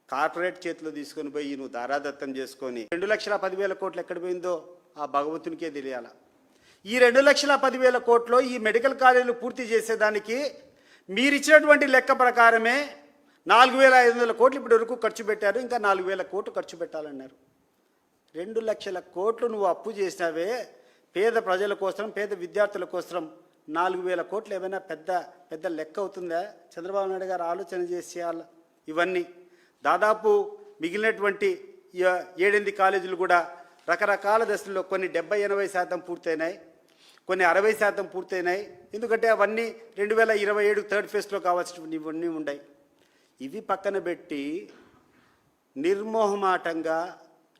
A: కార్పొరేట్ చేతిలో తీసుకొని పోయి నువ్వు దారాదత్తం చేసుకొని 2,10,000 కోట్లు ఎక్కడ పోయిందో ఆ భగవంతునికే తెలియాల. ఈ 2,10,000 కోట్లు ఈ మెడికల్ కాలేజీలు పూర్తి చేసేదానికి మీరు ఇచ్చినటువంటి లెక్క ప్రకారమే 4,500 కోట్లు ఇప్పటి వరకు ఖర్చు పెట్టారు. ఇంకా 4,000 కోట్లు ఖర్చు పెట్టాలన్నారు. 2,00,000 కోట్లు నువ్వు అప్పు చేసినావే పేద ప్రజల కోసం, పేద విద్యార్థుల కోసం. 4,000 కోట్లు ఏమైనా పెద్ద లెక్క అవుతుందా? చంద్రబాబు నాయుడు గారు ఆలోచన చేసేయాలి. ఇవన్నీ దాదాపు మిగిలినటువంటి 7-8 కాలేజీలు కూడా రకరకాల దశల్లో కొన్ని 70-80% పూర్తయినాయి, కొన్ని 60% పూర్తయినాయి. ఎందుకంటే అవన్నీ 2027 థర్డ్ ఫేజ్లో కావాల్సినవి ఇవన్నీ ఉన్నాయి. ఇవి పక్కన పెట్టి నిర్మోహమాటంగా,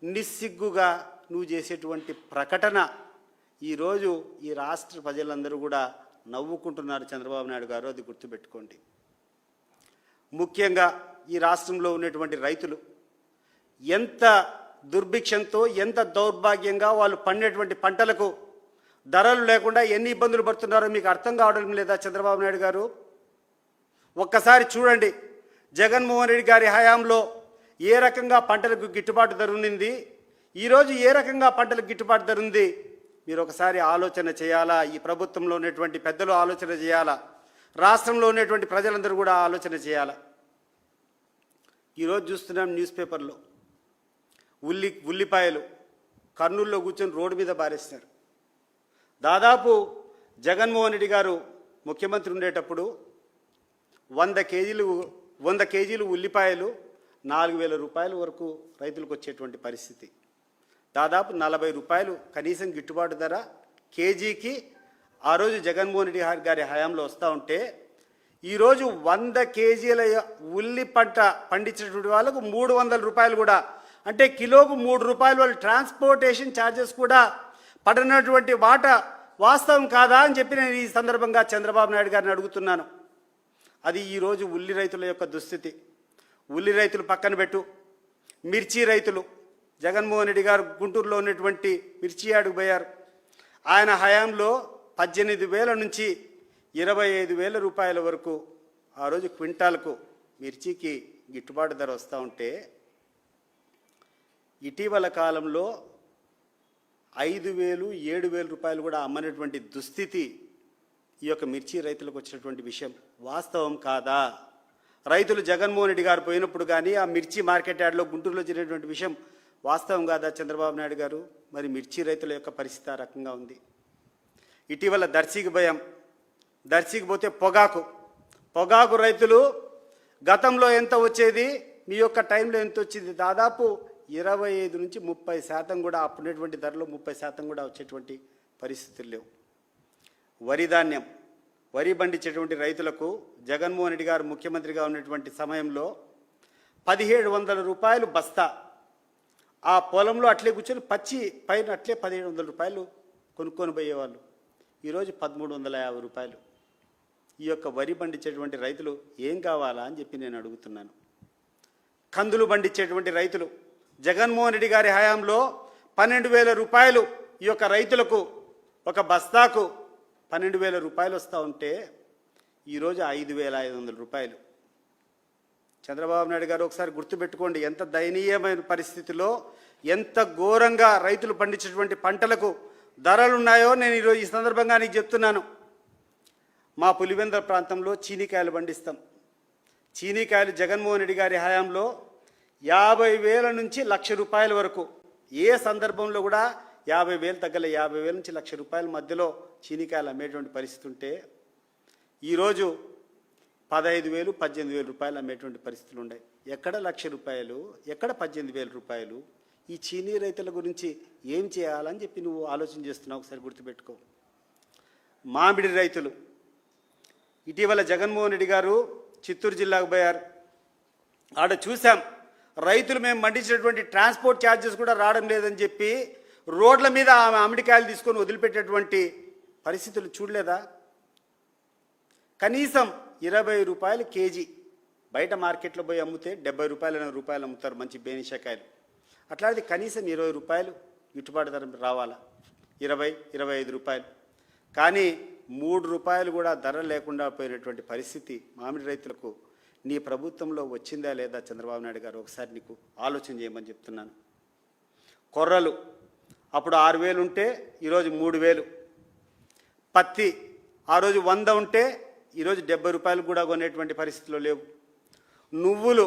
A: నిస్సిగ్గుగా నువ్వు చేసేటువంటి ప్రకటన ఈరోజు ఈ రాష్ట్ర ప్రజలందరూ కూడా నవ్వుకుంటున్నారు. చంద్రబాబు నాయుడు గారు, అది గుర్తుపెట్టుకోండి. ముఖ్యంగా ఈ రాష్ట్రంలో ఉన్నటువంటి రైతులు ఎంత దుర్భిక్షంతో, ఎంత దౌర్భాగ్యంగా వాళ్ళు పండినటువంటి పంటలకు ధరలు లేకుండా ఎన్ని ఇబ్బందులు పడుతున్నారో మీకు అర్థం కావడం లేదా చంద్రబాబు నాయుడు గారు? ఒక్కసారి చూడండి, జగన్మోహన్ రెడ్డి గారి హయాంలో ఏ రకంగా పంటలకు గిట్టుబాటు ధర ఉంది, ఈరోజు ఏ రకంగా పంటలకు గిట్టుబాటు ధర ఉంది, మీరు ఒకసారి ఆలోచన చేయాలా. ఈ ప్రభుత్వంలో ఉన్నటువంటి పెద్దలు ఆలోచన చేయాలా, రాష్ట్రంలో ఉన్నటువంటి ప్రజలందరూ కూడా ఆలోచన చేయాలా. ఈరోజు చూస్తున్నాం న్యూస్ పేపర్లో ఉల్లిపాయలు కర్నూలులో కూర్చొని రోడ్డు మీద బారేస్తున్నారు. దాదాపు జగన్మోహన్ రెడ్డి గారు ముఖ్యమంత్రి ఉండేటప్పుడు 100 కేజీలు ఉల్లిపాయలు 4,000 రూపాయల వరకు రైతులకు వచ్చేటువంటి పరిస్థితి. దాదాపు 40 రూపాయలు కనీసం గిట్టుబాటు ధర కేజీకి ఆ రోజు జగన్మోహన్ రెడ్డి గారి హయాంలో వస్తూ ఉంటే, ఈరోజు 100 కేజీల ఉల్లి పంట పండించినటువంటి వాళ్ళకు 300 రూపాయలు కూడా, అంటే కిలోకు 3 రూపాయలు వాళ్ళు ట్రాన్స్పోర్టేషన్ ఛార్జెస్ కూడా పడినటువంటి మాట వాస్తవం కాదా అని చెప్పి నేను ఈ సందర్భంగా చంద్రబాబు నాయుడు గారిని అడుగుతున్నాను. అది ఈరోజు ఉల్లి రైతుల యొక్క దుస్థితి. ఉల్లి రైతులు పక్కన పెట్టు, మిర్చి రైతులు, జగన్మోహన్ రెడ్డి గారు గుంటూరులో ఉన్నటువంటి మిర్చి యార్డుకు పోయారు. ఆయన హయాంలో 18,000 నుంచి 25,000 రూపాయల వరకు ఆ రోజు క్వింటాల్కు మిర్చికి గిట్టుబాటు ధర వస్తూ ఉంటే, ఇటీవల కాలంలో 5,000, 7,000 రూపాయలు కూడా అమ్మనటువంటి దుస్థితి ఈ యొక్క మిర్చి రైతులకు వచ్చినటువంటి విషయం వాస్తవం కాదా? రైతులు జగన్మోహన్ రెడ్డి గారు పోయినప్పుడు కానీ ఆ మిర్చి మార్కెట్ యార్డ్లో గుంటూరులో జరిగినటువంటి విషయం వాస్తవం కాదా చంద్రబాబు నాయుడు గారు? మరి మిర్చి రైతుల యొక్క పరిస్థితి ఆ రకంగా ఉంది. ఇటీవల దర్శికి భయం, దర్శికి పోతే పొగాకు రైతులు గతంలో ఎంత వచ్చేది, మీ యొక్క టైంలో ఎంత వచ్చింది? దాదాపు 25 నుంచి 30% కూడా అప్పుడున్నటువంటి ధరలో 30% కూడా వచ్చేటువంటి పరిస్థితులు లేవు. వరి ధాన్యం, వరి పండించేటువంటి రైతులకు జగన్మోహన్ రెడ్డి గారు ముఖ్యమంత్రిగా ఉన్నటువంటి సమయంలో 1700 రూపాయలు బస్తా. ఆ పొలంలో అట్లే కూర్చొని పచ్చి పైన అట్లే 1700 రూపాయలు కొనుక్కొని పోయేవాళ్ళు. ఈరోజు 1350 రూపాయలు. ఈ యొక్క వరి పండించేటువంటి రైతులు ఏం కావాలా అని చెప్పి నేను అడుగుతున్నాను. కందులు పండించేటువంటి రైతులు జగన్మోహన్ రెడ్డి గారి హయాంలో 12,000 రూపాయలు ఈ యొక్క రైతులకు ఒక బస్తాకు 12,000 రూపాయలు వస్తూ ఉంటే ఈరోజు 5,500 రూపాయలు. చంద్రబాబు నాయుడు గారు ఒకసారి గుర్తుపెట్టుకోండి, ఎంత దయనీయమైన పరిస్థితిలో, ఎంత ఘోరంగా రైతులు పండించేటువంటి పంటలకు ధరలు ఉన్నాయో నేను ఈరోజు ఈ సందర్భంగా నీకు చెప్తున్నాను. మా పులివెందుల ప్రాంతంలో చీనీకాయలు పండిస్తాం. చీనీకాయలు జగన్మోహన్ రెడ్డి గారి హయాంలో 50,000 నుంచి 1,00,000 రూపాయల వరకు, ఏ సందర్భంలో కూడా 50,000 తగ్గలే. 50,000 నుంచి 1,00,000 రూపాయల మధ్యలో చీనీకాయలు అమ్మేటువంటి పరిస్థితి ఉంటే ఈరోజు 15,000, 18,000 రూపాయలు అమ్మేటువంటి పరిస్థితులు ఉన్నాయి. ఎక్కడ 1,00,000 రూపాయలు, ఎక్కడ 18,000 రూపాయలు? ఈ చీనీ రైతుల గురించి ఏం చేయాలని చెప్పి నువ్వు ఆలోచన చేస్తున్నావు, ఒకసారి గుర్తుపెట్టుకో. మామిడి రైతులు ఇటీవల జగన్మోహన్ రెడ్డి గారు చిత్తూరు జిల్లాకు పోయారు. ఆడ చూసాం, రైతులు మేము పండించినటువంటి ట్రాన్స్పోర్ట్ ఛార్జెస్ కూడా రావడం లేదని చెప్పి రోడ్ల మీద ఆమె మామిడికాయలు తీసుకొని వదిలిపెట్టేటువంటి పరిస్థితులు చూడలేదా? కనీసం 20 రూపాయలు కేజీ బయట మార్కెట్లో పోయి అమ్మితే 70 రూపాయలు అమ్ముతారు మంచి బేనిషకాయలు. అట్లాంటిది కనీసం 20 రూపాయలు గిట్టుబాటు ధర రావాలా? 20-25 రూపాయలు. కానీ 3 రూపాయలు కూడా ధర లేకుండా పోయినటువంటి పరిస్థితి మామిడి రైతులకు నీ ప్రభుత్వంలో వచ్చిందా లేదా చంద్రబాబు నాయుడు గారు? ఒకసారి నీకు ఆలోచన చేయమని చెప్తున్నాను. కొర్రలు అప్పుడు 6,000 ఉంటే ఈరోజు 3,000. పత్తి ఆ రోజు 100 ఉంటే ఈరోజు 70 రూపాయలు కూడా కొనేటువంటి పరిస్థితిలో లేవు. నువ్వులు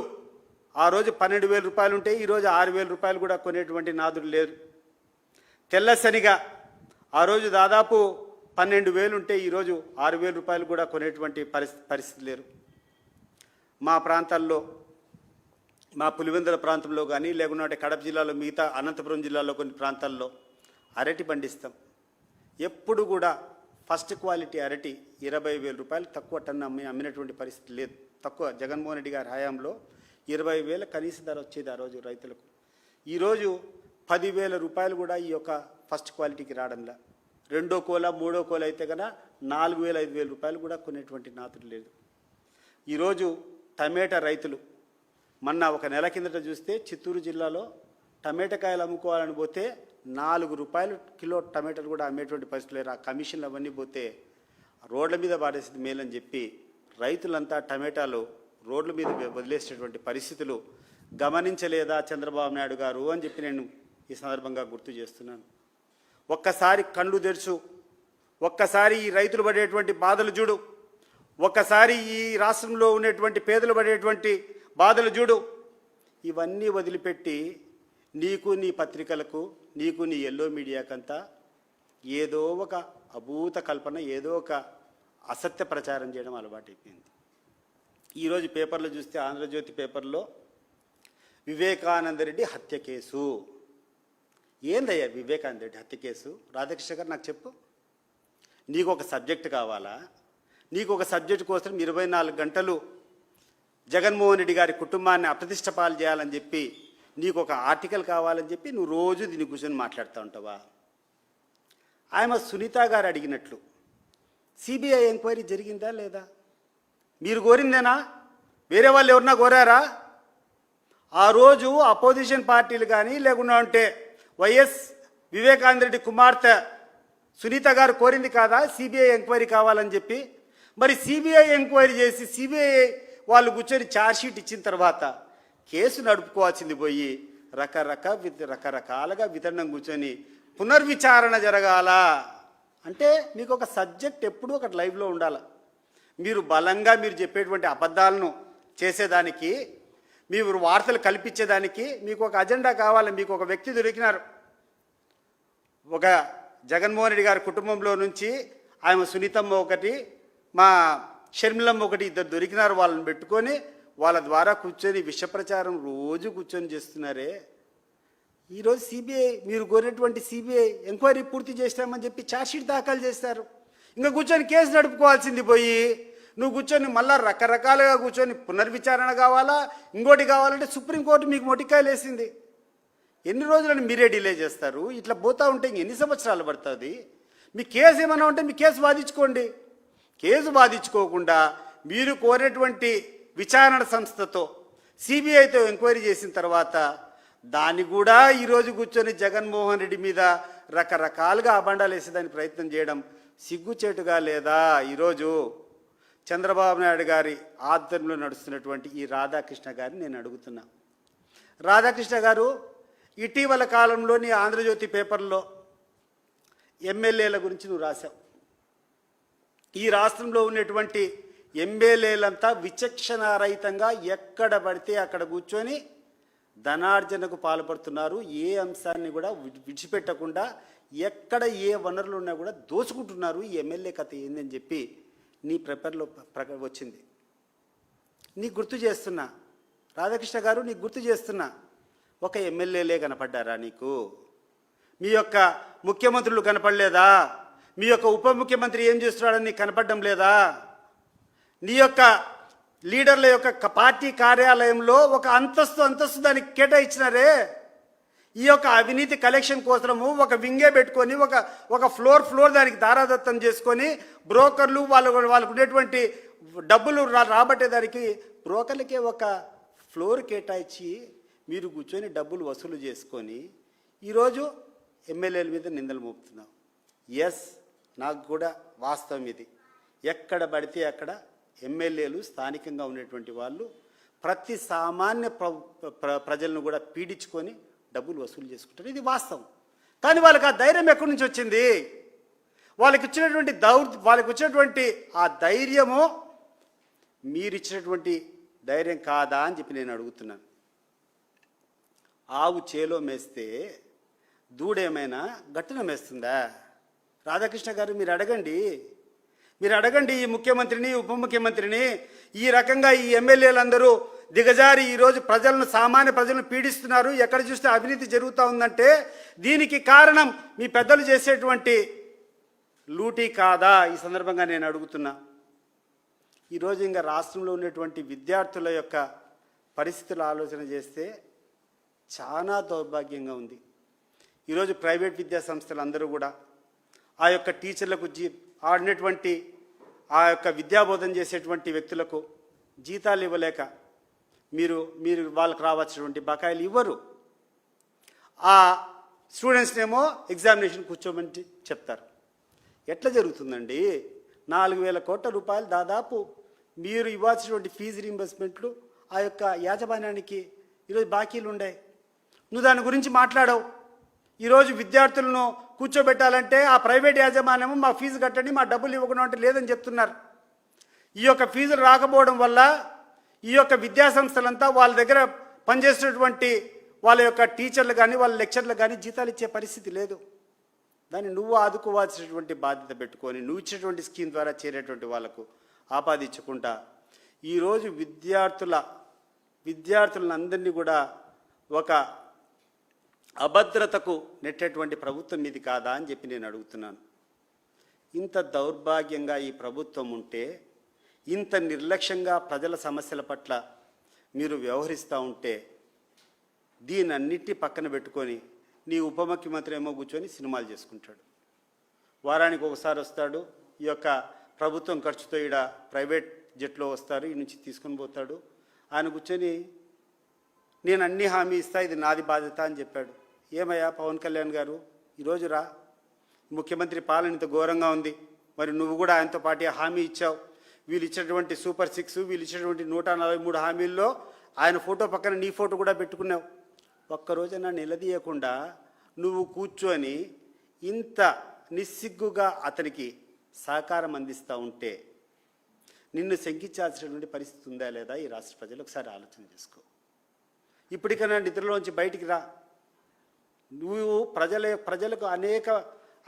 A: ఆ రోజు 12,000 రూపాయలు ఉంటే ఈరోజు 6,000 రూపాయలు కూడా కొనేటువంటి నాదుడు లేరు. తెల్ల శనిగ ఆ రోజు దాదాపు 12,000 ఉంటే ఈరోజు 6,000 రూపాయలు కూడా కొనేటువంటి పరిస్థితి లేరు. మా ప్రాంతాల్లో, మా పులివెందుల ప్రాంతంలో కానీ, లేకుంటే కడప జిల్లాలో, మిగతా అనంతపురం జిల్లాలో కొన్ని ప్రాంతాల్లో అరటి పండిస్తాం. ఎప్పుడు కూడా ఫస్ట్ క్వాలిటీ అరటి 20,000 రూపాయలు తక్కువ టన్ను అమ్మినటువంటి పరిస్థితి లేదు. తక్కువ జగన్మోహన్ రెడ్డి గారి హయాంలో 20,000 కనీస ధర వచ్చేది ఆ రోజు రైతులకు. ఈరోజు 10,000 రూపాయలు కూడా ఈ యొక్క ఫస్ట్ క్వాలిటీకి రావడంలా. 2వ కోల 3వ కోల అయితే కన్నా 4,000-5,000 రూపాయలు కూడా కొనేటువంటి నాతుడు లేదు. ఈరోజు టమేటా రైతులు మొన్న ఒక నెల కిందట చూస్తే చిత్తూరు జిల్లాలో టమేటా కాయలు అమ్ముకోవాలని పోతే 4 రూపాయలు కిలో టమాటాలు కూడా అమ్మేటువంటి పరిస్థితులు లేరు. ఆ కమిషన్లు అవన్నీ పోతే రోడ్ల మీద పాడేసింది మేలని చెప్పి రైతులంతా టమాటాలు రోడ్ల మీద వదిలేసేటువంటి పరిస్థితులు గమనించలేదా చంద్రబాబు నాయుడు గారు అని చెప్పి నేను ఈ సందర్భంగా గుర్తు చేస్తున్నాను. ఒక్కసారి కళ్ళు తెరుచు, ఒక్కసారి ఈ రైతులు పడేటువంటి బాధలు చూడు, ఒక్కసారి ఈ రాష్ట్రంలో ఉండేటువంటి పేదలు పడేటువంటి బాధలు చూడు. ఇవన్నీ వదిలిపెట్టి నీకు, నీ పత్రికలకు, నీకు, నీ ఎల్లో మీడియాకంతా ఏదో ఒక అభూత కల్పన, ఏదో ఒక అసత్య ప్రచారం చేయడం అలవాటైపోయింది. ఈరోజు పేపర్లో చూస్తే ఆంధ్రజ్యోతి పేపర్లో వివేకానంద రెడ్డి హత్య కేసు. ఏందయ్యా వివేకానంద రెడ్డి హత్య కేసు? రాధాకృష్ణ గారు నాకు చెప్పు. నీకు ఒక సబ్జెక్ట్ కావాలా? నీకు ఒక సబ్జెక్టు కోసం 24 గంటలు జగన్మోహన్ రెడ్డి గారి కుటుంబాన్ని అప్రతిష్ట పాలు చేయాలని చెప్పి, నీకు ఒక ఆర్టికల్ కావాలని చెప్పి నువ్వు రోజు దీన్ని కూర్చొని మాట్లాడుతూ ఉంటావా? ఆమె సునీత గారు అడిగినట్లు సిబిఐ ఎంక్వైరీ జరిగిందా లేదా? మీరు కోరిందేనా? వేరే వాళ్ళు ఎవరన్నా కోరారా? ఆ రోజు అపోజిషన్ పార్టీలు కానీ, లేకుండా ఉంటే వైఎస్ వివేకానంద రెడ్డి కుమార్తె సునీత గారు కోరింది కాదా సిబిఐ ఎంక్వైరీ కావాలని చెప్పి? మరి సిబిఐ ఎంక్వైరీ చేసి సిబిఐ వాళ్ళు కూర్చొని ఛార్జ్షీట్ ఇచ్చిన తర్వాత కేసు నడుపుకోవాల్సింది పోయి రకరకాలుగా వితరణం కూర్చొని పునర్విచారణ జరగాల అంటే మీకు ఒక సబ్జెక్ట్ ఎప్పుడూ ఒకటి లైవ్లో ఉండాలి. మీరు బలంగా మీరు చెప్పేటువంటి అబద్ధాలను చేసేదానికి, మీరు వార్తలు కల్పించేదానికి మీకు ఒక అజెండా కావాలి. మీకు ఒక వ్యక్తి దొరికినారు. ఒక జగన్మోహన్ రెడ్డి గారి కుటుంబంలో నుంచి ఆమె సునీతమ్మ ఒకటి, మా షర్మిలమ్మ ఒకటి, ఇద్దరు దొరికినారు. వాళ్ళని పెట్టుకొని వాళ్ళ ద్వారా కూర్చొని విషప్రచారం రోజు కూర్చొని చేస్తున్నారే. ఈరోజు సిబిఐ, మీరు కోరినటువంటి సిబిఐ ఎంక్వైరీ పూర్తి చేస్తామని చెప్పి ఛార్జ్షీట్ దాఖలు చేస్తారు. ఇంకా కూర్చొని కేసు నడుపుకోవాల్సింది పోయి నువ్వు కూర్చొని మళ్ళా రకరకాలుగా కూర్చొని పునర్విచారణ కావాలా, ఇంకోటి కావాలంటే సుప్రీంకోర్టు మీకు మొటికాయలు వేసింది. ఎన్ని రోజులని మీరే డిలే చేస్తారు? ఇట్లా పోతూ ఉంటే ఎన్ని సంవత్సరాలు పడుతుంది? మీ కేసు ఏమైనా ఉంటే మీ కేసు వాదించుకోండి. కేసు వాదించుకోకుండా మీరు కోరినటువంటి విచారణ సంస్థతో సిబిఐతో ఎంక్వైరీ చేసిన తర్వాత దాన్ని కూడా ఈరోజు కూర్చొని జగన్మోహన్ రెడ్డి మీద రకరకాలుగా అబండాలు వేసేదానికి ప్రయత్నం చేయడం సిగ్గుచేటుగా లేదా? ఈరోజు చంద్రబాబు నాయుడు గారి ఆధ్వర్యంలో నడుస్తున్నటువంటి ఈ రాధాకృష్ణ గారిని నేను అడుగుతున్నా. రాధాకృష్ణ గారు, ఇటీవల కాలంలోని ఆంధ్రజ్యోతి పేపర్లో ఎమ్మెల్యేల గురించి నువ్వు రాశావు. ఈ రాష్ట్రంలో ఉన్నటువంటి ఎమ్మెల్యేలంతా విచక్షణారహితంగా ఎక్కడ పడితే అక్కడ కూర్చొని ధనార్జనకు పాల్పడుతున్నారు. ఏ అంశాన్ని కూడా విడిచిపెట్టకుండా ఎక్కడ ఏ వనరులు ఉన్నా కూడా దోచుకుంటున్నారు. ఈ ఎమ్మెల్యే కథ ఏందని చెప్పి నీ పేపర్లో వచ్చింది. నీకు గుర్తు చేస్తున్నా రాధాకృష్ణ గారు, నీకు గుర్తు చేస్తున్నా, ఒక ఎమ్మెల్యేలే కనపడ్డారా నీకు? మీ యొక్క ముఖ్యమంత్రులు కనపడలేదా? మీ యొక్క ఉప ముఖ్యమంత్రి ఏం చేస్తున్నాడని నీకు కనపడడం లేదా? నీ యొక్క లీడర్ల యొక్క పార్టీ కార్యాలయంలో ఒక అంతస్తు దానికి కేటాయించినారే. ఈ యొక్క అవినీతి కలెక్షన్ కోసము ఒక వింగే పెట్టుకొని ఒక ఫ్లోర్ దానికి దారాదత్తం చేసుకొని బ్రోకర్లు వాళ్ళకు ఉండేటువంటి డబ్బులు రాబట్టేదానికి బ్రోకర్లకే ఒక ఫ్లోర్ కేటాయించి మీరు కూర్చొని డబ్బులు వసూలు చేసుకొని ఈరోజు ఎమ్మెల్యేల మీద నిందలు మోపుతున్నావు. ఎస్, నాకు కూడా వాస్తవం ఇది. ఎక్కడ పడితే అక్కడ ఎమ్మెల్యేలు, స్థానికంగా ఉన్నటువంటి వాళ్ళు ప్రతి సామాన్య ప్రజలను కూడా పీడించుకొని డబ్బులు వసూలు చేసుకుంటారు. ఇది వాస్తవం. కానీ వాళ్ళకి ఆ ధైర్యం ఎక్కడి నుంచి వచ్చింది? వాళ్ళకి వచ్చినటువంటి ఆ ధైర్యము మీరిచ్చినటువంటి ధైర్యం కాదా అని చెప్పి నేను అడుగుతున్నాను. ఆవు చేలో మేస్తే దూడేమైనా గట్టున మేస్తుందా? రాధాకృష్ణ గారు, మీరు అడగండి ఈ ముఖ్యమంత్రిని, ఉప ముఖ్యమంత్రిని. ఈ రకంగా ఈ ఎమ్మెల్యేలందరూ దిగజారి ఈరోజు సామాన్య ప్రజలను పీడిస్తున్నారు. ఎక్కడ చూస్తే అవినీతి జరుగుతూ ఉందంటే దీనికి కారణం మీ పెద్దలు చేసేటువంటి లూటీ కాదా? ఈ సందర్భంగా నేను అడుగుతున్నా. ఈరోజు ఇంకా రాష్ట్రంలో ఉన్నటువంటి విద్యార్థుల యొక్క పరిస్థితులు ఆలోచన చేస్తే చాలా దౌర్భాగ్యంగా ఉంది. ఈరోజు ప్రైవేట్ విద్యా సంస్థలు అందరూ కూడా ఆ యొక్క టీచర్లకు ఆడినటువంటి ఆ యొక్క విద్యాబోధన చేసేటువంటి వ్యక్తులకు జీతాలు ఇవ్వలేక మీరు వాళ్ళకు రావాల్సినటువంటి బకాయిలు ఇవ్వరు. ఆ స్టూడెంట్స్నేమో ఎగ్జామినేషన్ కూర్చోమని చెప్తారు. ఎట్లా జరుగుతుందండి? 4,000 కోట్ల రూపాయలు దాదాపు మీరు ఇవ్వాల్సినటువంటి ఫీజు రీయింబర్స్మెంట్లు ఆ యొక్క యాజమాన్యానికి ఈరోజు బాకీలు ఉండే. నువ్వు దాని గురించి మాట్లాడవు. ఈరోజు విద్యార్థులను కూర్చోబెట్టాలంటే ఆ ప్రైవేట్ యాజమాన్యము మా ఫీజు కట్టండి, మా డబ్బులు ఇవ్వకుండా అంటే లేదని చెప్తున్నారు. ఈ యొక్క ఫీజులు రాకపోవడం వల్ల ఈ యొక్క విద్యాసంస్థలంతా వాళ్ళ దగ్గర పనిచేసినటువంటి వాళ్ళ యొక్క టీచర్లు కానీ వాళ్ళ లెక్చర్లు కానీ జీతాలు ఇచ్చే పరిస్థితి లేదు. దాన్ని నువ్వు ఆదుకోవాల్సినటువంటి బాధ్యత పెట్టుకొని నువ్వు ఇచ్చినటువంటి స్కీమ్ ద్వారా చేరేటువంటి వాళ్ళకు ఆపాదించకుండా ఈరోజు విద్యార్థులందరినీ కూడా ఒక అభద్రతకు నెట్టేటువంటి ప్రభుత్వం ఇది కాదా అని చెప్పి నేను అడుగుతున్నాను. ఇంత దౌర్భాగ్యంగా ఈ ప్రభుత్వం ఉంటే, ఇంత నిర్లక్ష్యంగా ప్రజల సమస్యల పట్ల మీరు వ్యవహరిస్తూ ఉంటే దీనన్నిటి పక్కన పెట్టుకొని నీ ఉప ముఖ్యమంత్రి ఏమో కూర్చొని సినిమాలు చేసుకుంటాడు. వారానికి ఒకసారి వస్తాడు. ఈ యొక్క ప్రభుత్వం ఖర్చుతో ఈడ ప్రైవేట్ జెట్లో వస్తారు, ఈ నుంచి తీసుకొని పోతాడు. ఆయన కూర్చొని నేను అన్ని హామీ ఇస్తా, ఇది నాది బాధ్యత అని చెప్పాడు. ఏమయ్యా పవన్ కళ్యాణ్ గారు, ఈరోజు రా, ముఖ్యమంత్రి పాలన ఇంత ఘోరంగా ఉంది, మరి నువ్వు కూడా ఆయనతో పాటు హామీ ఇచ్చావు. వీళ్ళు ఇచ్చినటువంటి సూపర్ 6, వీళ్ళు ఇచ్చినటువంటి 143 హామీల్లో ఆయన ఫోటో పక్కన నీ ఫోటో కూడా పెట్టుకున్నావు. ఒక్కరోజైనా నిలదీయకుండా నువ్వు కూర్చొని ఇంత నిస్సిగ్గుగా అతనికి సహకారం అందిస్తూ ఉంటే నిన్ను శంకించాల్సినటువంటి పరిస్థితి ఉందా లేదా ఈ రాష్ట్ర ప్రజలు ఒకసారి ఆలోచన చేసుకో. ఇప్పటికైనా నిద్రలోంచి బయటికి రా. నువ్వు ప్రజలకు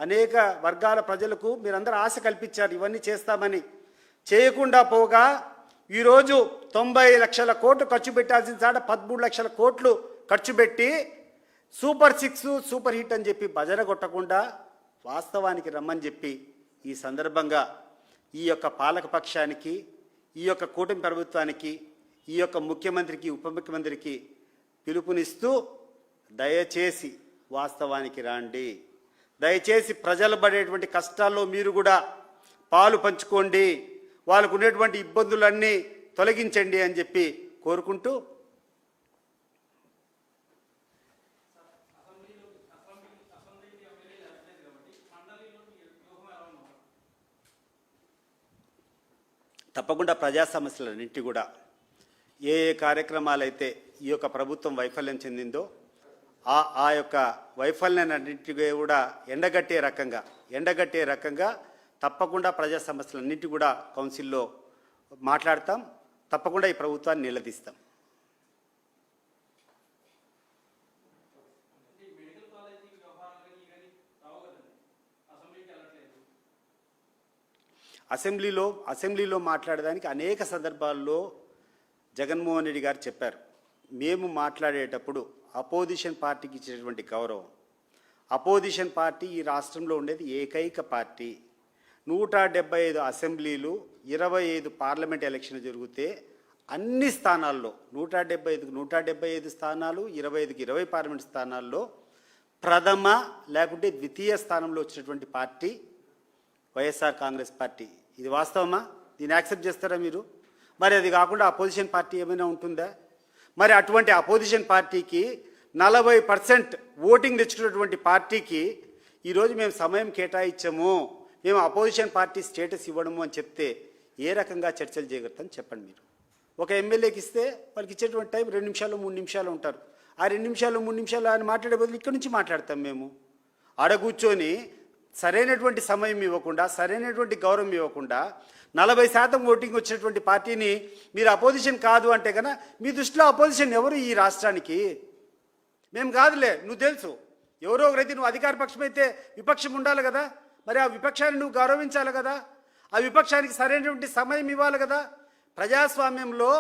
A: అనేక వర్గాల ప్రజలకు మీరందరూ ఆశ కల్పించారు ఇవన్నీ చేస్తామని. చేయకుండా పోగా ఈరోజు 90 లక్షల కోట్లు ఖర్చు పెట్టాల్సిన చాట 13 లక్షల కోట్లు ఖర్చు పెట్టి సూపర్ 6 సూపర్ హిట్ అని చెప్పి భజన కొట్టకుండా వాస్తవానికి రమ్మని చెప్పి ఈ సందర్భంగా ఈ యొక్క పాలకపక్షానికి ఈ యొక్క కూటమి ప్రభుత్వానికి, ఈ యొక్క ముఖ్యమంత్రికి, ఉప ముఖ్యమంత్రికి పిలుపునిస్తూ దయచేసి వాస్తవానికి రండి. దయచేసి ప్రజలు పడేటువంటి కష్టాల్లో మీరు కూడా పాలు పంచుకోండి, వాళ్ళకు ఉన్నటువంటి ఇబ్బందులన్నీ తొలగించండి అని చెప్పి కోరుకుంటూ, తప్పకుండా ప్రజా సమస్యలన్నింటి కూడా ఏ ఏ కార్యక్రమాలైతే ఈ యొక్క ప్రభుత్వం వైఫల్యం చెందిందో ఆ యొక్క వైఫల్యాన్నింటినీ కూడా ఎండగట్టే రకంగా తప్పకుండా ప్రజా సమస్యలన్నింటి కూడా కౌన్సిల్లో మాట్లాడతాం. తప్పకుండా ఈ ప్రభుత్వాన్ని నిలదీస్తాం. అసెంబ్లీలో మాట్లాడడానికి అనేక సందర్భాల్లో జగన్మోహన్ రెడ్డి గారు చెప్పారు. మేము మాట్లాడేటప్పుడు అపోజిషన్ పార్టీకి ఇచ్చేటువంటి గౌరవం, అపోజిషన్ పార్టీ ఈ రాష్ట్రంలో ఉండేది ఏకైక పార్టీ. 175 అసెంబ్లీలు, 25 పార్లమెంట్ ఎలక్షన్లు జరిగితే అన్ని స్థానాల్లో 175 స్థానాలు, 25కి 20 పార్లమెంట్ స్థానాల్లో ప్రథమ లేకుంటే ద్వితీయ స్థానంలో వచ్చినటువంటి పార్టీ వైఎస్ఆర్ కాంగ్రెస్ పార్టీ. ఇది వాస్తవమా? దీన్ని యాక్సెప్ట్ చేస్తారా మీరు? మరి అది కాకుండా అపోజిషన్ పార్టీ ఏమైనా ఉంటుందా? మరి అటువంటి అపోజిషన్ పార్టీకి 40% ఓటింగ్ తెచ్చుకున్నటువంటి పార్టీకి ఈరోజు మేము సమయం కేటాయించము, మేము అపోజిషన్ పార్టీ స్టేటస్ ఇవ్వడము అని చెప్తే ఏ రకంగా చర్చలు చేయగలుగుతాం చెప్పండి మీరు? ఒక ఎమ్మెల్యేకి ఇస్తే వాళ్ళకి ఇచ్చేటువంటి టైం 2 నిమిషాలు 3 నిమిషాలు ఉంటారు. ఆ 2 నిమిషాలు 3 నిమిషాలు ఆయన మాట్లాడే బదులు ఇక్కడి నుంచి మాట్లాడతాం. మేము ఆడ కూర్చొని సరైనటువంటి సమయం ఇవ్వకుండా, సరైనటువంటి గౌరవం ఇవ్వకుండా 40% ఓటింగ్ వచ్చినటువంటి పార్టీని మీరు అపోజిషన్ కాదు అంటే కన్నా మీ దృష్టిలో అపోజిషన్ ఎవరు ఈ రాష్ట్రానికి? మేము కాదులే, నువ్వు తెలుసు ఎవరో ఒకరైతే. నువ్వు అధికార పక్షం అయితే విపక్షం ఉండాలి కదా, మరి ఆ విపక్షాన్ని నువ్వు గౌరవించాలి కదా, ఆ విపక్షానికి సరైనటువంటి సమయం ఇవ్వాలి కదా. ప్రజాస్వామ్యంలో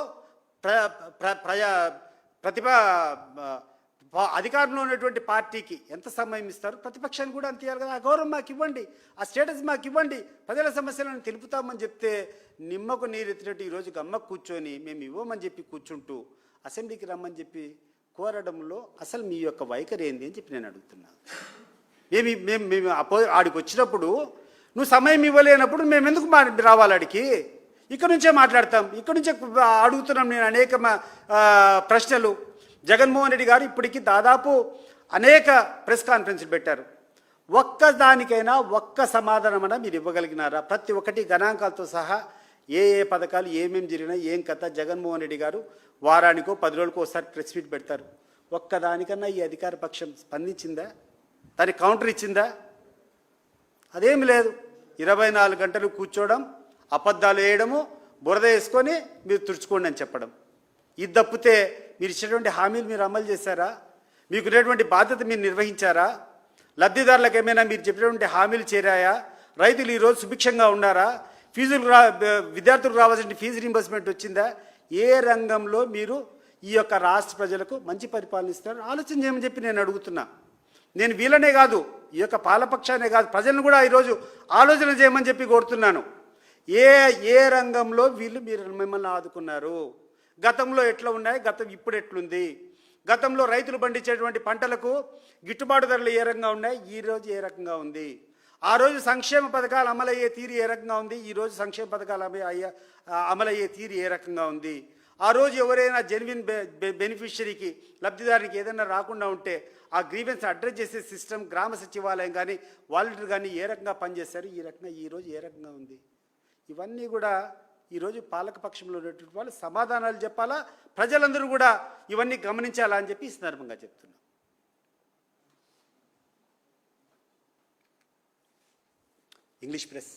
A: అధికారంలో ఉన్నటువంటి పార్టీకి ఎంత సమయం ఇస్తారు, ప్రతిపక్షానికి కూడా అంత ఇవ్వాలి కదా. ఆ గౌరవం మాకు ఇవ్వండి, ఆ స్టేటస్ మాకు ఇవ్వండి, ప్రజల సమస్యలను తెలుపుతామని చెప్తే నిమ్మకు నీరెత్తినట్టు ఈరోజు గమ్మకు కూర్చొని మేము ఇవ్వమని చెప్పి కూర్చుంటూ అసెంబ్లీకి రమ్మని చెప్పి కోరడంలో అసలు మీ యొక్క వైఖరి ఏంది అని చెప్పి నేను అడుగుతున్నా. మేము ఆడికి వచ్చినప్పుడు నువ్వు సమయం ఇవ్వలేనప్పుడు మేము ఎందుకు రావాలి ఆడికి? ఇక్కడ నుంచే మాట్లాడతాం, ఇక్కడ నుంచే అడుగుతున్నాం నేను అనేక ప్రశ్నలు. జగన్మోహన్ రెడ్డి గారు ఇప్పటికీ దాదాపు అనేక ప్రెస్ కాన్ఫరెన్స్లు పెట్టారు. ఒక్కదానికైనా ఒక్క సమాధానమైనా మీరు ఇవ్వగలిగినారా? ప్రతి ఒక్కటి గణాంకాలతో సహా ఏ పథకాలు ఏమేమి జరిగినా ఏం కథ జగన్మోహన్ రెడ్డి గారు వారానికో 10 రోజులకో ఒకసారి ప్రెస్ మీట్ పెడతారు. ఒక్కదానికన్నా ఈ అధికార పక్షం స్పందించిందా? దానికి కౌంటర్ ఇచ్చిందా? అదేమి లేదు. 24 గంటలు కూర్చోవడం, అబద్ధాలు వేయడము, బురద వేసుకొని మీరు తుడుచుకోండి అని చెప్పడం. ఇది తప్పితే మీరు ఇచ్చినటువంటి హామీలు మీరు అమలు చేశారా? మీకున్నటువంటి బాధ్యత మీరు నిర్వహించారా? లబ్ధిదారులకు ఏమైనా మీరు చెప్పినటువంటి హామీలు చేరాయా? రైతులు ఈరోజు సుభిక్షంగా ఉన్నారా? విద్యార్థులకు రావాల్సిన ఫీజు రీంబర్స్మెంట్ వచ్చిందా? ఏ రంగంలో మీరు ఈ యొక్క రాష్ట్ర ప్రజలకు మంచి పరిపాలన ఇస్తారు ఆలోచన చేయమని చెప్పి నేను అడుగుతున్నా. నేను వీళ్ళనే కాదు, ఈ యొక్క పాలపక్షానే కాదు, ప్రజలను కూడా ఈరోజు ఆలోచన చేయమని చెప్పి కోరుతున్నాను. ఏ రంగంలో మీరు మిమ్మల్ని ఆదుకున్నారు? గతంలో ఎట్లా ఉన్నాయి, ఇప్పుడు ఎట్లుంది? గతంలో రైతులు పండించేటువంటి పంటలకు గిట్టుబాటు ధరలు ఏ రకంగా ఉన్నాయి, ఈరోజు ఏ రకంగా ఉంది? ఆ రోజు సంక్షేమ పథకాలు అమలయ్యే తీరు ఏ రకంగా ఉంది, ఈరోజు సంక్షేమ పథకాలు అమలయ్యే తీరు ఏ రకంగా ఉంది? ఆ రోజు ఎవరైనా జెన్యున్ బెనిఫిషరీకి, లబ్ధిదారునికి ఏదైనా రాకుండా ఉంటే ఆ గ్రీవెన్స్ అడ్రస్ చేసే సిస్టమ్ గ్రామ సచివాలయం కానీ వాలంటీర్ కానీ ఏ రకంగా పనిచేస్తారు, ఈ రకంగా ఈరోజు ఏ రకంగా ఉంది? ఇవన్నీ కూడా ఈరోజు పాలకపక్షంలో ఉన్నటువంటి వాళ్ళు సమాధానాలు చెప్పాలా, ప్రజలందరూ కూడా ఇవన్నీ గమనించాలా అని చెప్పి ఈ సందర్భంగా చెప్తున్నా. English press